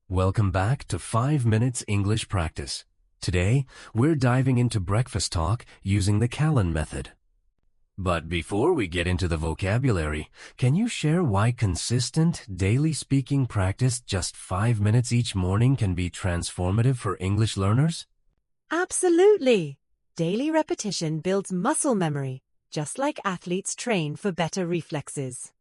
Welcome back to 5 Minutes English Practice. Today, we're diving into breakfast talk using the Callan Method. But before we get into the vocabulary, can you share why consistent, daily speaking practice just 5 minutes each morning can be transformative for English learners? Absolutely! Daily repetition builds muscle memory, just like athletes train for better reflexes.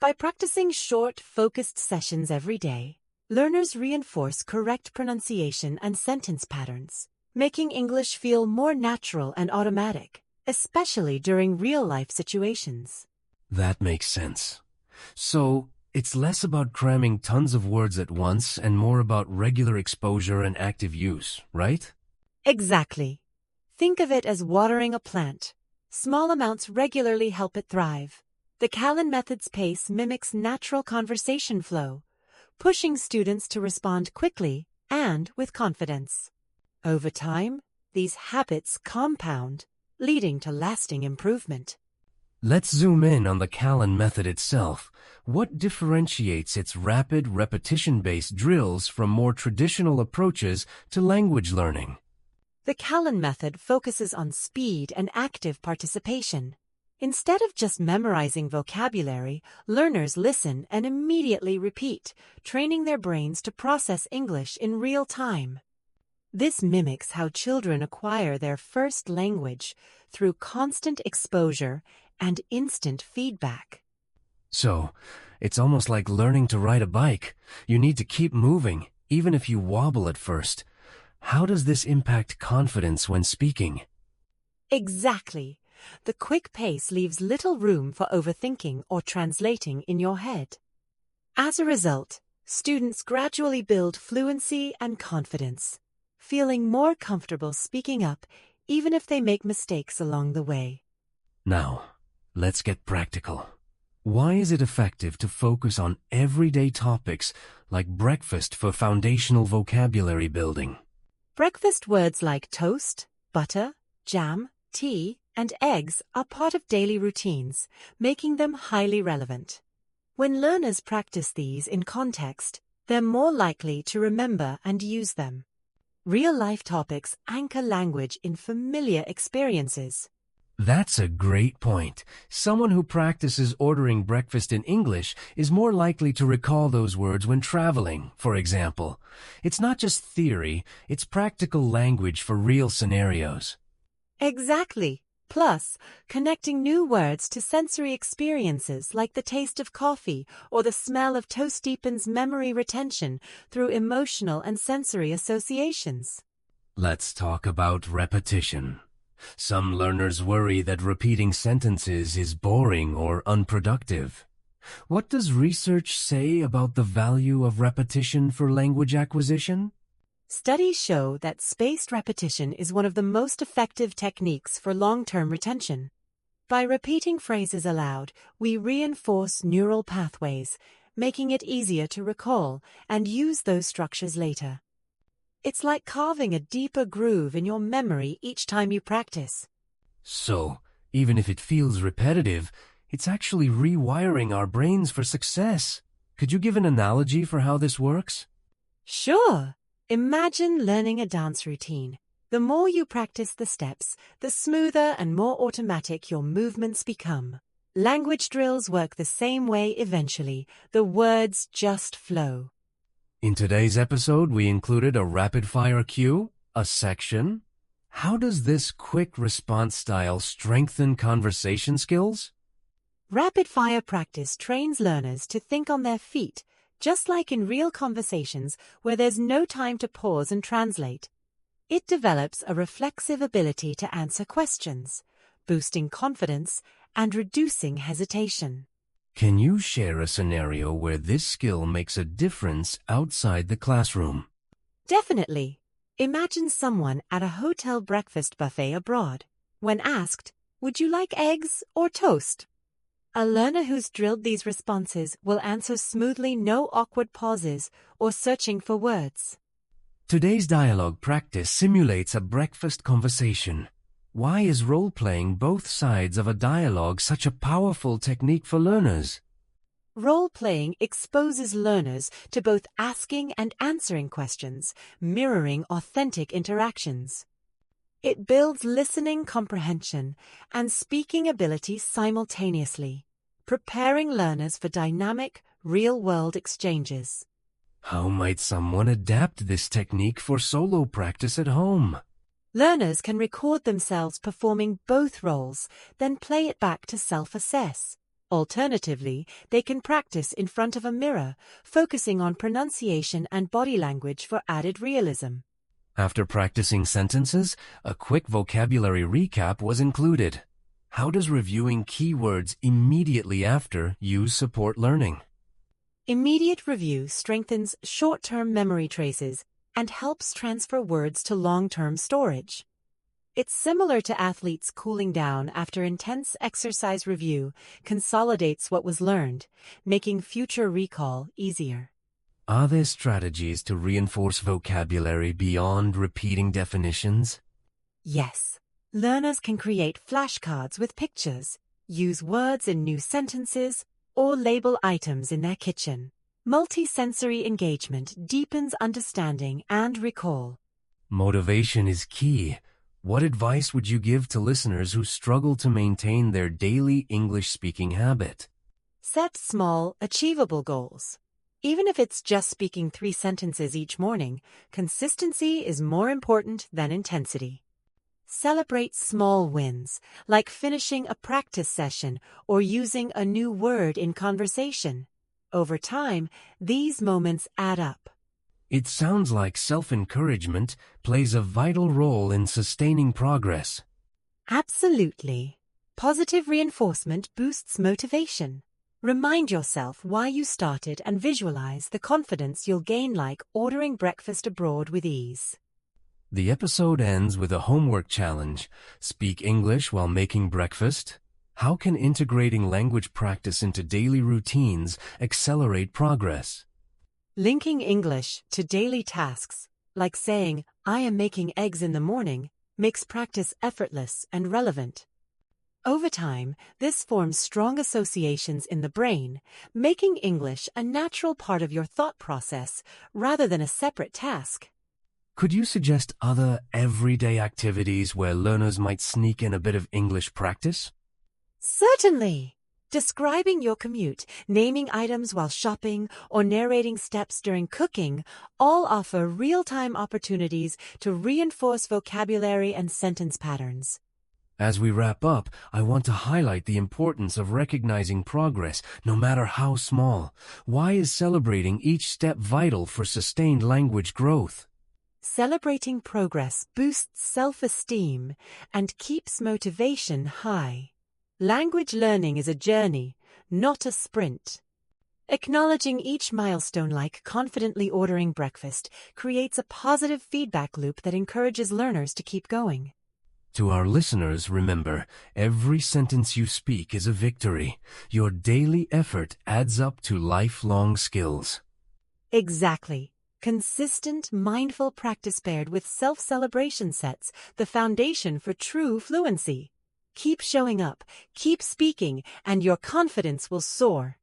By practicing short, focused sessions every day, learners reinforce correct pronunciation and sentence patterns, making English feel more natural and automatic, especially during real-life situations. That makes sense. So, it's less about cramming tons of words at once and more about regular exposure and active use, right? Exactly. Think of it as watering a plant. Small amounts regularly help it thrive. The Callan Method's pace mimics natural conversation flow, pushing students to respond quickly and with confidence. Over time, these habits compound, leading to lasting improvement. Let's zoom in on the Callan Method itself. What differentiates its rapid, repetition-based drills from more traditional approaches to language learning? The Callan Method focuses on speed and active participation. Instead of just memorizing vocabulary, learners listen and immediately repeat, training their brains to process English in real time. This mimics how children acquire their first language through constant exposure and instant feedback. So, it's almost like learning to ride a bike. You need to keep moving, even if you wobble at first. How does this impact confidence when speaking? Exactly. The quick pace leaves little room for overthinking or translating in your head. As a result, students gradually build fluency and confidence, feeling more comfortable speaking up even if they make mistakes along the way. Now, let's get practical. Why is it effective to focus on everyday topics like breakfast for foundational vocabulary building? Breakfast words like toast, butter, jam, tea, and eggs are part of daily routines, making them highly relevant. When learners practice these in context, they're more likely to remember and use them. Real-life topics anchor language in familiar experiences. That's a great point. Someone who practices ordering breakfast in English is more likely to recall those words when traveling, for example. It's not just theory, it's practical language for real scenarios. Exactly. Plus, connecting new words to sensory experiences like the taste of coffee or the smell of toast deepens memory retention through emotional and sensory associations. Let's talk about repetition. Some learners worry that repeating sentences is boring or unproductive. What does research say about the value of repetition for language acquisition? Studies show that spaced repetition is one of the most effective techniques for long-term retention. By repeating phrases aloud, we reinforce neural pathways, making it easier to recall and use those structures later. It's like carving a deeper groove in your memory each time you practice. So, even if it feels repetitive, it's actually rewiring our brains for success. Could you give an analogy for how this works? Sure! Imagine learning a dance routine. The more you practice the steps, the smoother and more automatic your movements become. Language drills work the same way eventually. The words just flow. In today's episode, we included a rapid-fire cue, a section. How does this quick response style strengthen conversation skills? Rapid-fire practice trains learners to think on their feet, just like in real conversations where there's no time to pause and translate. It develops a reflexive ability to answer questions, boosting confidence and reducing hesitation. Can you share a scenario where this skill makes a difference outside the classroom? Definitely. Imagine someone at a hotel breakfast buffet abroad. When asked, "Would you like eggs or toast?" A learner who's drilled these responses will answer smoothly, no awkward pauses or searching for words. Today's dialogue practice simulates a breakfast conversation. Why is role-playing both sides of a dialogue such a powerful technique for learners? Role-playing exposes learners to both asking and answering questions, mirroring authentic interactions. It builds listening comprehension and speaking ability simultaneously, preparing learners for dynamic, real-world exchanges. How might someone adapt this technique for solo practice at home? Learners can record themselves performing both roles, then play it back to self-assess. Alternatively, they can practice in front of a mirror, focusing on pronunciation and body language for added realism. After practicing sentences, a quick vocabulary recap was included. How does reviewing keywords immediately after use support learning? Immediate review strengthens short-term memory traces and helps transfer words to long-term storage. It's similar to athletes cooling down after intense exercise review consolidates what was learned, making future recall easier. Are there strategies to reinforce vocabulary beyond repeating definitions? Yes. Learners can create flashcards with pictures, use words in new sentences, or label items in their kitchen. Multisensory engagement deepens understanding and recall. Motivation is key. What advice would you give to listeners who struggle to maintain their daily English-speaking habit? Set small, achievable goals. Even if it's just speaking 3 sentences each morning, consistency is more important than intensity. Celebrate small wins, like finishing a practice session or using a new word in conversation. Over time, these moments add up. It sounds like self-encouragement plays a vital role in sustaining progress. Absolutely. Positive reinforcement boosts motivation. Remind yourself why you started and visualize the confidence you'll gain, like ordering breakfast abroad with ease. The episode ends with a homework challenge. Speak English while making breakfast. How can integrating language practice into daily routines accelerate progress? Linking English to daily tasks, like saying, "I am making eggs in the morning," makes practice effortless and relevant. Over time, this forms strong associations in the brain, making English a natural part of your thought process rather than a separate task. Could you suggest other everyday activities where learners might sneak in a bit of English practice? Certainly! Describing your commute, naming items while shopping, or narrating steps during cooking all offer real-time opportunities to reinforce vocabulary and sentence patterns. As we wrap up, I want to highlight the importance of recognizing progress, no matter how small. Why is celebrating each step vital for sustained language growth? Celebrating progress boosts self-esteem and keeps motivation high. Language learning is a journey, not a sprint. Acknowledging each milestone, like confidently ordering breakfast, creates a positive feedback loop that encourages learners to keep going. To our listeners, remember, every sentence you speak is a victory. Your daily effort adds up to lifelong skills. Exactly. Consistent, mindful practice paired with self-celebration sets the foundation for true fluency. Keep showing up, keep speaking, and your confidence will soar.